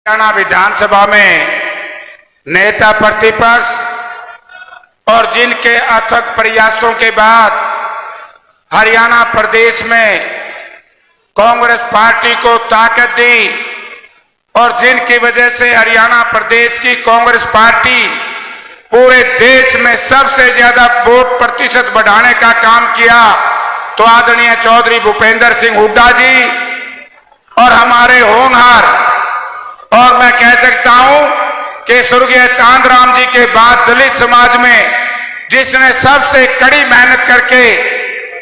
हरियाणा विधानसभा में नेता प्रतिपक्ष और जिनके अथक प्रयासों के बाद हरियाणा प्रदेश में कांग्रेस पार्टी को ताकत दी और जिनकी वजह से हरियाणा प्रदेश की कांग्रेस पार्टी पूरे देश में सबसे ज्यादा वोट प्रतिशत बढ़ाने का काम किया, तो आदरणीय चौधरी भूपेंद्र सिंह हुड्डा जी और हमारे होनहार, और मैं कह सकता हूं कि स्वर्गीय चांदराम जी के बाद दलित समाज में जिसने सबसे कड़ी मेहनत करके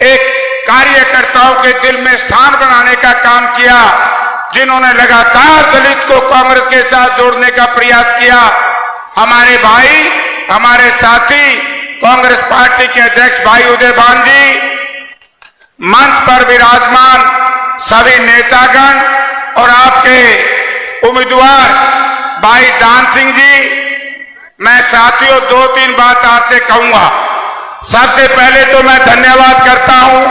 एक कार्यकर्ताओं के दिल में स्थान बनाने का काम किया, जिन्होंने लगातार दलित को कांग्रेस के साथ जोड़ने का प्रयास किया, हमारे भाई, हमारे साथी कांग्रेस पार्टी के अध्यक्ष भाई उदयभान जी, मंच पर विराजमान सभी नेतागण और आपके उम्मीदवार भाई दान सिंह जी, मैं साथियों दो तीन बात आपसे कहूंगा। सबसे पहले तो मैं धन्यवाद करता हूं,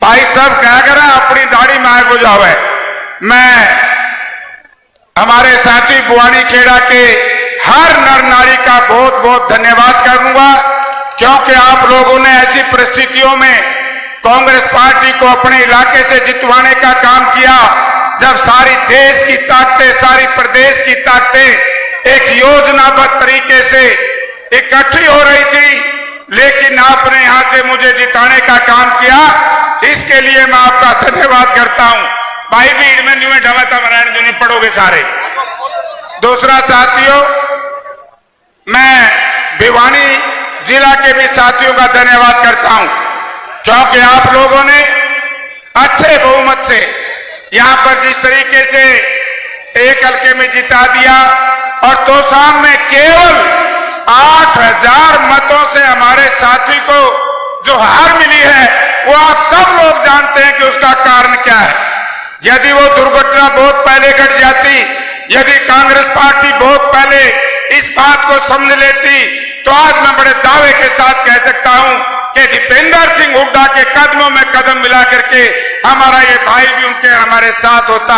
भाई सब क्या करें अपनी दाढ़ी मार बुझावे। मैं हमारे साथी बुआनी खेड़ा के हर नर नारी का बहुत बहुत धन्यवाद करूंगा, क्योंकि आप लोगों ने ऐसी परिस्थितियों में कांग्रेस पार्टी को अपने इलाके से जितवाने का काम किया, जब सारी देश की ताकतें, सारी प्रदेश की ताकतें एक योजनाबद्ध तरीके से इकट्ठी हो रही थी, लेकिन आपने यहां से मुझे जिताने का काम किया, इसके लिए मैं आपका धन्यवाद करता हूं। भाई भीड़ में न्यू ढमता मरायण जो नहीं पढ़ोगे सारे। दूसरा साथियों, मैं भिवानी जिला के भी साथियों का धन्यवाद करता हूं, क्योंकि आप लोगों ने अच्छे बहुमत से यहां पर जिस तरीके से एक हल्के में जिता दिया, और तोशाम में केवल 8000 मतों से हमारे साथी को जो हार मिली है, वो आप सब लोग जानते हैं कि उसका कारण क्या है। यदि वो दुर्घटना बहुत पहले घट जाती, यदि कांग्रेस पार्टी बहुत पहले इस बात को समझ लेती, तो आज मैं बड़े दावे के साथ कह सकता हूं कि दीपेंद्र सिंह हुड्डा के कदमों में कदम मिला करके हमारा ये भाई भी उनके हमारे साथ होता।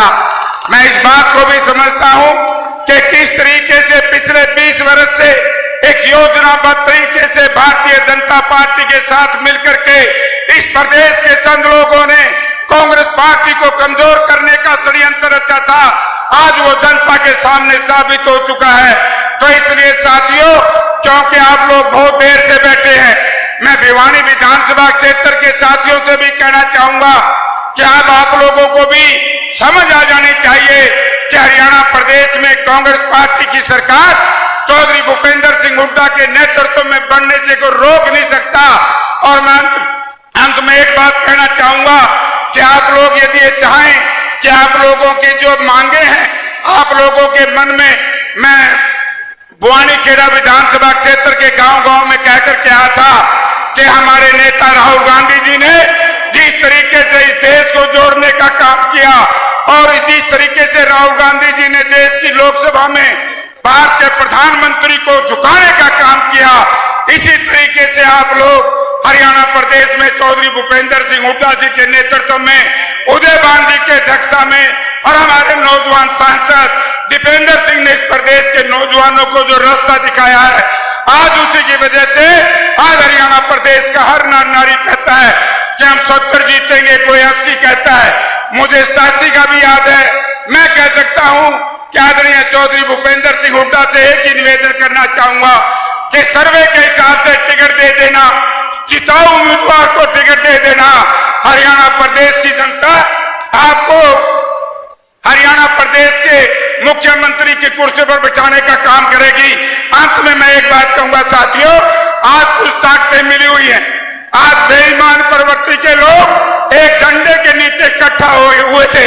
मैं इस बात को भी समझता हूं कि किस तरीके से पिछले 20 वर्ष से एक योजनाबद्ध तरीके से भारतीय जनता पार्टी के साथ मिलकर के इस प्रदेश के चंद लोगों ने कांग्रेस पार्टी को कमजोर करने का षड्यंत्र रचा था, आज वो जनता के सामने साबित हो चुका है। तो इसलिए साथियों, क्योंकि आप लोग बहुत देर से बैठे हैं, मैं भिवानी विधानसभा क्षेत्र के साथियों से भी कहना चाहूंगा कि अब आप लोगों को भी समझ आ जानी चाहिए कि हरियाणा प्रदेश में कांग्रेस पार्टी की सरकार चौधरी भूपेंद्र सिंह हुड्डा के नेतृत्व में बनने से कोई रोक नहीं सकता। और मैं अंत में एक बात कहना चाहूंगा कि आप लोग यदि ये चाहें कि आप लोगों की जो मांगे हैं आप लोगों के मन में, मैं बुआनी खेड़ा विधानसभा क्षेत्र के गांव-गांव में कहकर के आया था कि हमारे नेता राहुल गांधी जी ने जिस तरीके से इस देश को जोड़ने का काम किया और जिस तरीके से राहुल गांधी जी ने देश की लोकसभा में भारत के प्रधानमंत्री को झुकाने का काम किया, इसी तरीके से आप लोग हरियाणा प्रदेश में चौधरी भूपेंद्र सिंह हुड्डा जी के नेतृत्व में, उदयभान जी के अध्यक्षता में और हमारे नौजवान सांसद दीपेंद्र सिंह ने इस प्रदेश के नौजवानों को जो रास्ता दिखाया है, आज उसी की वजह से आज हरियाणा प्रदेश का हर नर नारी कहता है कि हम 70 जीतेंगे, कोई 80 कहता है, मुझे 87 का भी याद है। मैं कह सकता हूं कि आदरणीय चौधरी भूपेंद्र सिंह हुड्डा से एक ही निवेदन करना चाहूंगा कि सर्वे के हिसाब से टिकट दे देना, जिताऊ उम्मीदवार को टिकट दे देना। हरियाणा प्रदेश की जनता आपको हरियाणा प्रदेश के मुख्यमंत्री की कुर्सी पर बिठाने का काम करेगी। अंत में मैं एक बात कहूंगा साथियों, आज कुछ ताकतें मिली हुई हैं, आज बेईमान प्रवृत्ति के लोग एक झंडे के नीचे इकट्ठा हुए थे,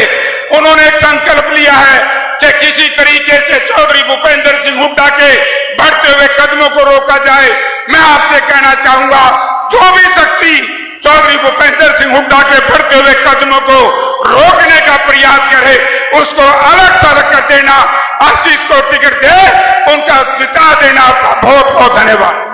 उन्होंने एक संकल्प लिया है कि किसी तरीके से चौधरी भूपेंद्र सिंह हुड्डा के बढ़ते हुए कदमों को रोका जाए। मैं आपसे कहना चाहूंगा, जो भी शक्ति चौधरी भूपेंद्र सिंह हुड्डा के बढ़ते हुए कदमों को रोकने का प्रयास करे, उसको अलग थलग कर देना, और जिसको टिकट दे उनका जिता देना। आपका बहुत बहुत धन्यवाद।